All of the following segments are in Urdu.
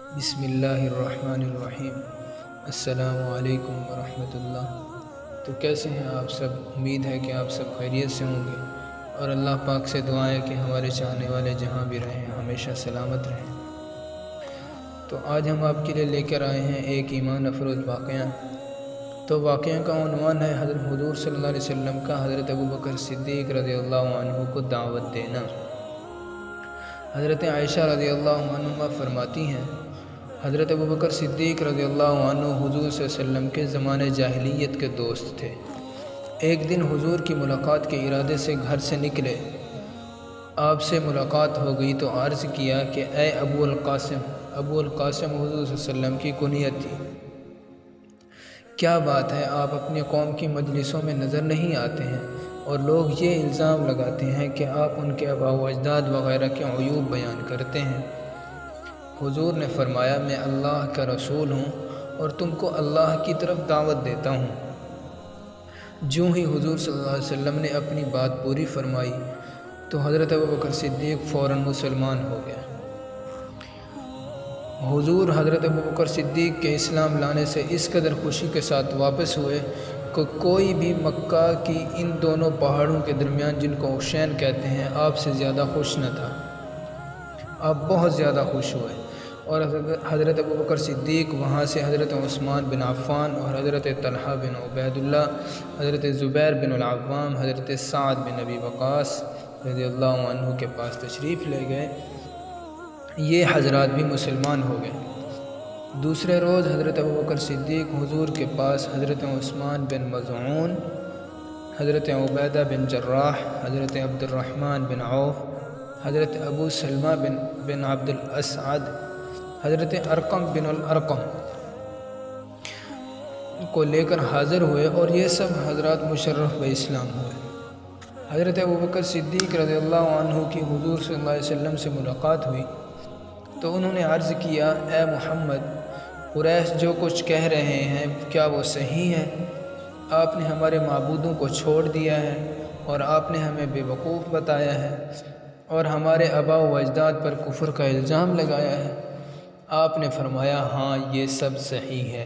بسم اللہ الرحمن الرحیم۔ السلام علیکم ورحمۃ اللہ۔ تو کیسے ہیں آپ سب؟ امید ہے کہ آپ سب خیریت سے ہوں گے، اور اللہ پاک سے دعا ہے کہ ہمارے چاہنے والے جہاں بھی رہیں ہمیشہ سلامت رہیں۔ تو آج ہم آپ کے لیے لے کر آئے ہیں ایک ایمان افروز واقعہ۔ تو واقعہ کا عنوان ہے حضرت حضور صلی اللہ علیہ وسلم کا حضرت ابوبکر صدیق رضی اللہ عنہ کو دعوت دینا۔ حضرت عائشہ رضی اللہ عنہ فرماتی ہیں، حضرت ابوبکر صدیق رضی اللہ عنہ حضور صلی اللہ علیہ وسلم کے زمانے جاہلیت کے دوست تھے۔ ایک دن حضور کی ملاقات کے ارادے سے گھر سے نکلے۔ آپ سے ملاقات ہو گئی تو عرض کیا کہ اے ابو القاسم۔ ابو القاسم حضور صلی اللہ علیہ وسلم کی کنیت تھی۔ کیا بات ہے، آپ اپنی قوم کی مجلسوں میں نظر نہیں آتے ہیں، اور لوگ یہ الزام لگاتے ہیں کہ آپ ان کے آباء و اجداد وغیرہ کے عیوب بیان کرتے ہیں۔ حضور نے فرمایا، میں اللہ کا رسول ہوں اور تم کو اللہ کی طرف دعوت دیتا ہوں۔ جو ہی حضور صلی اللہ علیہ وسلم نے اپنی بات پوری فرمائی تو حضرت ابوبکر صدیق فوراً مسلمان ہو گیا۔ حضور حضرت ابوبکر صدیق کے اسلام لانے سے اس قدر خوشی کے ساتھ واپس ہوئے کہ کوئی بھی مکہ کی ان دونوں پہاڑوں کے درمیان، جن کو حسین کہتے ہیں، آپ سے زیادہ خوش نہ تھا۔ آپ بہت زیادہ خوش ہوئے، اور حضرت ابوبکر صدیق وہاں سے حضرت عثمان بن عفان اور حضرت طلحہ بن عبید اللہ، حضرت زبیر بن العوام، حضرت سعد بن ابی وقاص رضی اللہ عنہ کے پاس تشریف لے گئے۔ یہ حضرات بھی مسلمان ہو گئے۔ دوسرے روز حضرت ابوبکر صدیق حضور کے پاس حضرت عثمان بن مظعون، حضرت عبیدہ بن جراح، حضرت عبد الرحمن بن عوف، حضرت ابو سلمہ بن عبد الاسعد، حضرت ارقم بن الارقم کو لے کر حاضر ہوئے، اور یہ سب حضرات مشرف و اسلام ہوئے۔ حضرت ابوبکر صدیق رضی اللہ عنہ کی حضور صلی اللہ علیہ وسلم سے ملاقات ہوئی تو انہوں نے عرض کیا، اے محمد، قریش جو کچھ کہہ رہے ہیں کیا وہ صحیح ہے؟ آپ نے ہمارے معبودوں کو چھوڑ دیا ہے، اور آپ نے ہمیں بے وقوف بتایا ہے، اور ہمارے آباء و اجداد پر کفر کا الزام لگایا ہے۔ آپ نے فرمایا، ہاں یہ سب صحیح ہے۔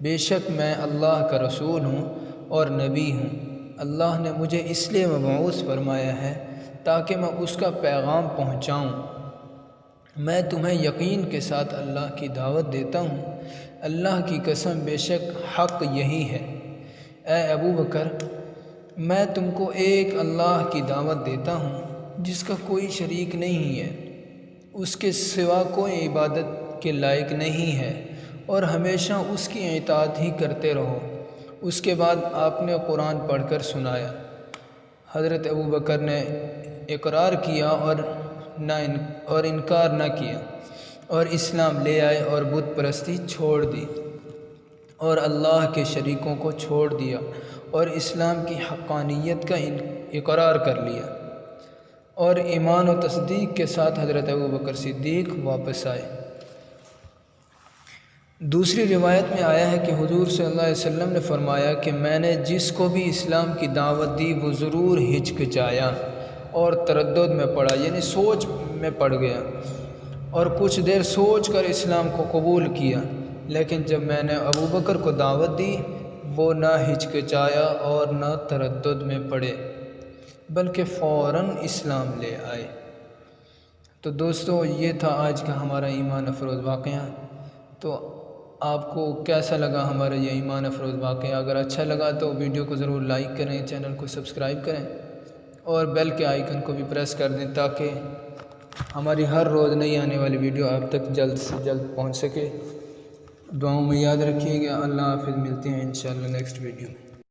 بے شک میں اللہ کا رسول ہوں اور نبی ہوں۔ اللہ نے مجھے اس لیے مبعوث فرمایا ہے تاکہ میں اس کا پیغام پہنچاؤں۔ میں تمہیں یقین کے ساتھ اللہ کی دعوت دیتا ہوں۔ اللہ کی قسم، بے شک حق یہی ہے۔ اے ابو بکر، میں تم کو ایک اللہ کی دعوت دیتا ہوں جس کا کوئی شریک نہیں ہے، اس کے سوا کوئی عبادت کے لائق نہیں ہے، اور ہمیشہ اس کی اطاعت ہی کرتے رہو۔ اس کے بعد آپ نے قرآن پڑھ کر سنایا۔ حضرت ابو بکر نے اقرار کیا اور انکار نہ کیا، اور اسلام لے آئے، اور بت پرستی چھوڑ دی، اور اللہ کے شریکوں کو چھوڑ دیا، اور اسلام کی حقانیت کا اقرار کر لیا، اور ایمان و تصدیق کے ساتھ حضرت ابوبکر صدیق واپس آئے۔ دوسری روایت میں آیا ہے کہ حضور صلی اللہ علیہ وسلم نے فرمایا کہ میں نے جس کو بھی اسلام کی دعوت دی وہ ضرور ہچکچایا اور تردد میں پڑا، یعنی سوچ میں پڑ گیا، اور کچھ دیر سوچ کر اسلام کو قبول کیا، لیکن جب میں نے ابوبکر کو دعوت دی وہ نہ ہچکچایا اور نہ تردد میں پڑے، بلکہ فوراً اسلام لے آئے۔ تو دوستو، یہ تھا آج کا ہمارا ایمان افروز واقعہ۔ تو آپ کو کیسا لگا ہمارا یہ ایمان افروز واقعہ؟ اگر اچھا لگا تو ویڈیو کو ضرور لائک کریں، چینل کو سبسکرائب کریں، اور بیل کے آئیکن کو بھی پریس کر دیں تاکہ ہماری ہر روز نئی آنے والی ویڈیو آپ تک جلد سے جلد پہنچ سکے۔ دعاؤں میں یاد رکھیے گا۔ اللہ حافظ، ملتے ہیں انشاءاللہ نیکسٹ ویڈیو میں۔